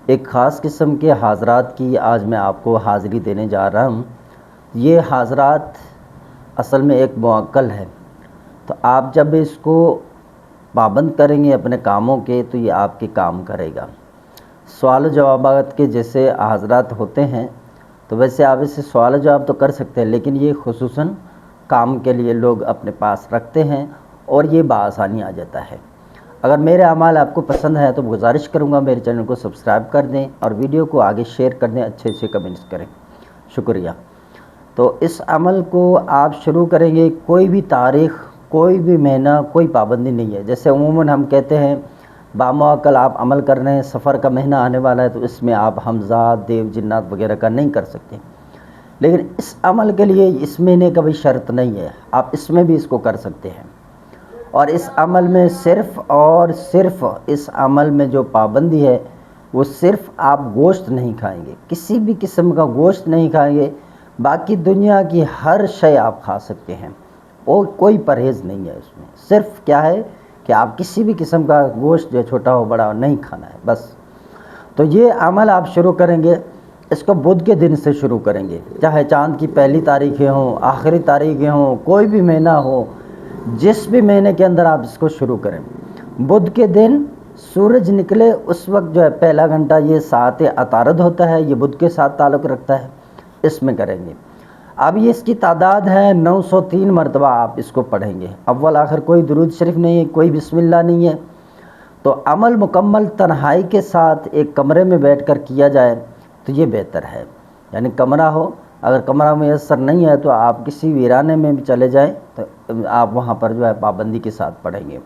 ایک خاص قسم کے حاضرات کی آج میں آپ کو حاضری دینے جا رہا ہوں۔ یہ حاضرات اصل میں ایک موکل ہے، تو آپ جب اس کو پابند کریں گے اپنے کاموں کے تو یہ آپ کے کام کرے گا۔ سوال و جوابات کے جیسے حاضرات ہوتے ہیں تو ویسے آپ اسے سوال و جواب تو کر سکتے ہیں، لیکن یہ خصوصاً کام کے لیے لوگ اپنے پاس رکھتے ہیں اور یہ بآسانی آ جاتا ہے۔ اگر میرے اعمال آپ کو پسند ہے تو گزارش کروں گا میرے چینل کو سبسکرائب کر دیں اور ویڈیو کو آگے شیئر کر دیں، اچھے سے کمنٹس کریں، شکریہ۔ تو اس عمل کو آپ شروع کریں گے، کوئی بھی تاریخ، کوئی بھی مہینہ، کوئی پابندی نہیں ہے۔ جیسے عموماً ہم کہتے ہیں باموکل آپ عمل کر رہے ہیں، سفر کا مہینہ آنے والا ہے تو اس میں آپ حمزات، دیو، جنات وغیرہ کا نہیں کر سکتے، لیکن اس عمل کے لیے اس مہینے کا بھی شرط نہیں ہے، آپ اس میں بھی اس کو کر سکتے ہیں۔ اور اس عمل میں صرف اور صرف اس عمل میں جو پابندی ہے وہ صرف آپ گوشت نہیں کھائیں گے، کسی بھی قسم کا گوشت نہیں کھائیں گے، باقی دنیا کی ہر شے آپ کھا سکتے ہیں، اور کوئی پرہیز نہیں ہے اس میں۔ صرف کیا ہے کہ آپ کسی بھی قسم کا گوشت جو چھوٹا ہو بڑا ہو نہیں کھانا ہے بس۔ تو یہ عمل آپ شروع کریں گے، اس کو بدھ کے دن سے شروع کریں گے، چاہے چاند کی پہلی تاریخیں ہوں، آخری تاریخیں ہوں، کوئی بھی مہینہ ہو، جس بھی مہینے کے اندر آپ اس کو شروع کریں۔ بدھ کے دن سورج نکلے اس وقت جو ہے پہلا گھنٹہ، یہ ساعت عطارد ہوتا ہے، یہ بدھ کے ساتھ تعلق رکھتا ہے، اس میں کریں گے۔ اب یہ اس کی تعداد ہے 903 مرتبہ آپ اس کو پڑھیں گے، اول آخر کوئی درود شریف نہیں ہے، کوئی بسم اللہ نہیں ہے۔ تو عمل مکمل تنہائی کے ساتھ ایک کمرے میں بیٹھ کر کیا جائے تو یہ بہتر ہے، یعنی کمرہ ہو، اگر کمرہ میسر نہیں ہے تو آپ کسی ویرانے میں بھی چلے جائیں تو آپ وہاں پر جو ہے پابندی کے ساتھ پڑھیں گے۔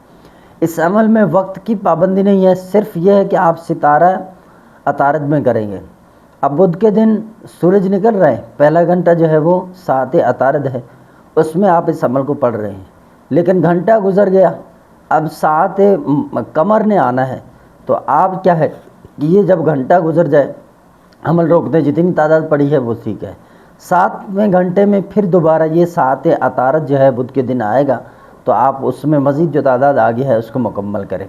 اس عمل میں وقت کی پابندی نہیں ہے، صرف یہ ہے کہ آپ ستارہ عطارد میں کریں گے۔ اب بدھ کے دن سورج نکل رہے ہیں، پہلا گھنٹہ جو ہے وہ ساعت عطارد ہے، اس میں آپ اس عمل کو پڑھ رہے ہیں، لیکن گھنٹہ گزر گیا، اب ساعت قمر نے آنا ہے، تو آپ کیا ہے کہ یہ جب گھنٹہ گزر جائے عمل روک دیں، جتنی تعداد پڑی ہے وہ ٹھیک ہے۔ 7ویں گھنٹے میں پھر دوبارہ یہ ساعت عطارد جو ہے بدھ کے دن آئے گا، تو آپ اس میں مزید جو تعداد آگے ہے اس کو مکمل کریں۔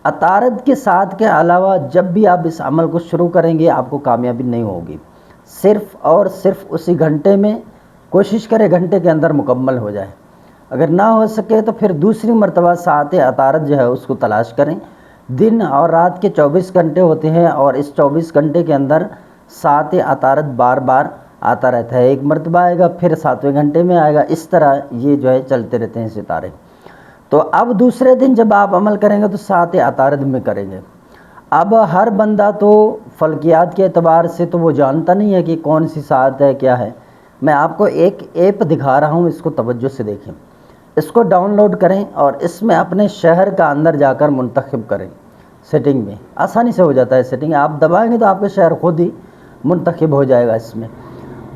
عطارد کے ساتھ کے علاوہ جب بھی آپ اس عمل کو شروع کریں گے آپ کو کامیابی نہیں ہوگی، صرف اور صرف اسی گھنٹے میں کوشش کریں گھنٹے کے اندر مکمل ہو جائے، اگر نہ ہو سکے تو پھر دوسری مرتبہ ساعت عطارد جو ہے اس کو تلاش کریں۔ دن اور رات کے 24 گھنٹے ہوتے ہیں، اور اس 24 گھنٹے کے اندر ساعت عطارد بار بار آتا رہتا ہے، ایک مرتبہ آئے گا پھر 7ویں گھنٹے میں آئے گا، اس طرح یہ جو ہے چلتے رہتے ہیں ستارے۔ تو اب دوسرے دن جب آپ عمل کریں گے تو ساعت عطارد میں کریں گے۔ اب ہر بندہ تو فلکیات کے اعتبار سے تو وہ جانتا نہیں ہے کہ کون سی ساعت ہے کیا ہے۔ میں آپ کو ایک ایپ دکھا رہا ہوں، اس کو توجہ سے دیکھیں، اس کو ڈاؤن لوڈ کریں اور اس میں اپنے شہر کا اندر جا کر منتخب کریں، سیٹنگ میں آسانی سے ہو جاتا ہے سیٹنگ، آپ دبائیں گے تو آپ کا شہر خود ہی منتخب ہو جائے گا، اس میں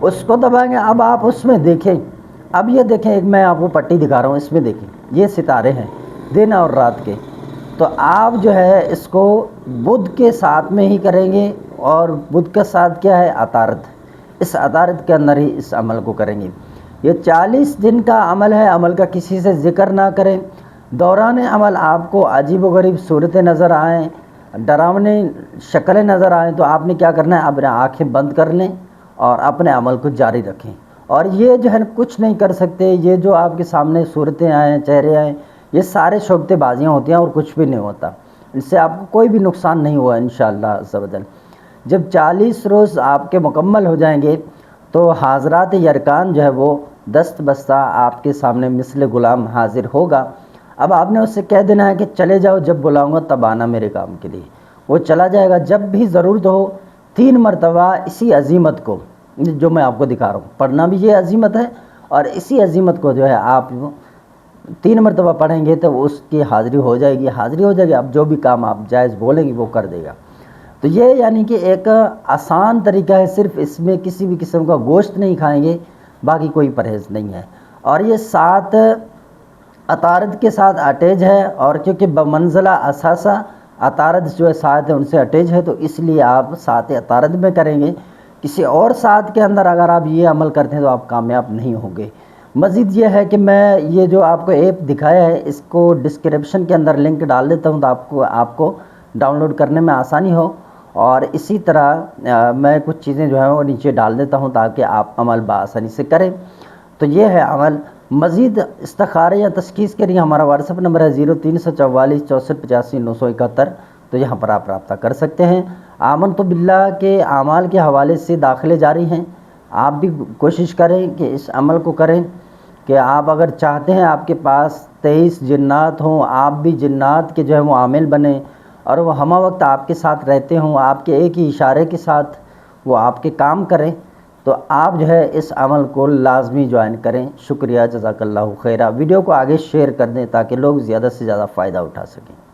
اس کو دبائیں گے۔ اب آپ اس میں دیکھیں، اب یہ دیکھیں، ایک میں آپ کو پٹی دکھا رہا ہوں، اس میں دیکھیں یہ ستارے ہیں دن اور رات کے، تو آپ جو ہے اس کو بدھ کے ساتھ میں ہی کریں گے، اور بدھ کا ساتھ کیا ہے؟ عطارد، اس عطارد کے اندر ہی اس عمل کو کریں گے۔ یہ 40 دن کا عمل ہے، عمل کا کسی سے ذکر نہ کریں۔ دوران عمل آپ کو عجیب و غریب صورتیں نظر آئیں، ڈراونے شکلیں نظر آئیں تو آپ نے کیا کرنا ہے؟ اپنے آنکھیں بند کر لیں اور اپنے عمل کو جاری رکھیں، اور یہ جو ہے کچھ نہیں کر سکتے، یہ جو آپ کے سامنے صورتیں آئیں، چہرے آئیں، یہ سارے شوکتے بازیاں ہوتی ہیں اور کچھ بھی نہیں ہوتا، اس سے آپ کو کوئی بھی نقصان نہیں ہوا انشاءاللہ عز و جل۔ جب 40 روز آپ کے مکمل ہو جائیں گے تو حاضرات یرکان جو ہے وہ دست بستہ آپ کے سامنے مثل غلام حاضر ہوگا۔ اب آپ نے اس سے کہہ دینا ہے کہ چلے جاؤ، جب بلاؤں گا تب آنا میرے کام کے لیے، وہ چلا جائے گا۔ جب بھی ضرورت ہو 3 مرتبہ اسی عزیمت کو جو میں آپ کو دکھا رہا ہوں، پڑھنا بھی یہ عزیمت ہے، اور اسی عزیمت کو جو ہے آپ 3 مرتبہ پڑھیں گے تو اس کی حاضری ہو جائے گی، حاضری ہو جائے گی، اب جو بھی کام آپ جائز بولیں گے وہ کر دے گا۔ تو یہ یعنی کہ ایک آسان طریقہ ہے، صرف اس میں کسی بھی قسم کا گوشت نہیں کھائیں گے، باقی کوئی پرہیز نہیں ہے، اور یہ 7 عطارد کے ساتھ اٹیچ ہے، اور کیونکہ بمنزلہ اساسہ عطارد جو ہے 7 ہے ان سے اٹیچ ہے، تو اس لیے آپ 7 عطارد میں کریں گے۔ کسی اور 7 کے اندر اگر آپ یہ عمل کرتے ہیں تو آپ کامیاب نہیں ہوں گے۔ مزید یہ ہے کہ میں یہ جو آپ کو ایپ دکھایا ہے اس کو ڈسکرپشن کے اندر لنک ڈال دیتا ہوں، تو آپ کو ڈاؤن لوڈ کرنے میں آسانی ہو، اور اسی طرح میں کچھ چیزیں جو ہیں وہ نیچے ڈال دیتا ہوں تاکہ آپ عمل بآسانی سے کریں۔ تو یہ ہے عمل۔ مزید استخارے یا تشخیص کے لیے ہمارا واٹس ایپ نمبر ہے 0344 64 85 971، تو یہاں پر آپ رابطہ کر سکتے ہیں۔ آمنت باللہ کے اعمال کے حوالے سے داخلے جاری ہیں، آپ بھی کوشش کریں کہ اس عمل کو کریں کہ آپ اگر چاہتے ہیں آپ کے پاس 23 جنات ہوں، آپ بھی جنات کے جو ہے وہ عامل بنیں اور وہ ہمہ وقت آپ کے ساتھ رہتے ہوں، آپ کے ایک ہی اشارے کے ساتھ وہ آپ کے کام کریں، تو آپ جو ہے اس عمل کو لازمی جوائن کریں۔ شکریہ، جزاک اللہ خیرہ۔ ویڈیو کو آگے شیئر کر دیں تاکہ لوگ زیادہ سے زیادہ فائدہ اٹھا سکیں۔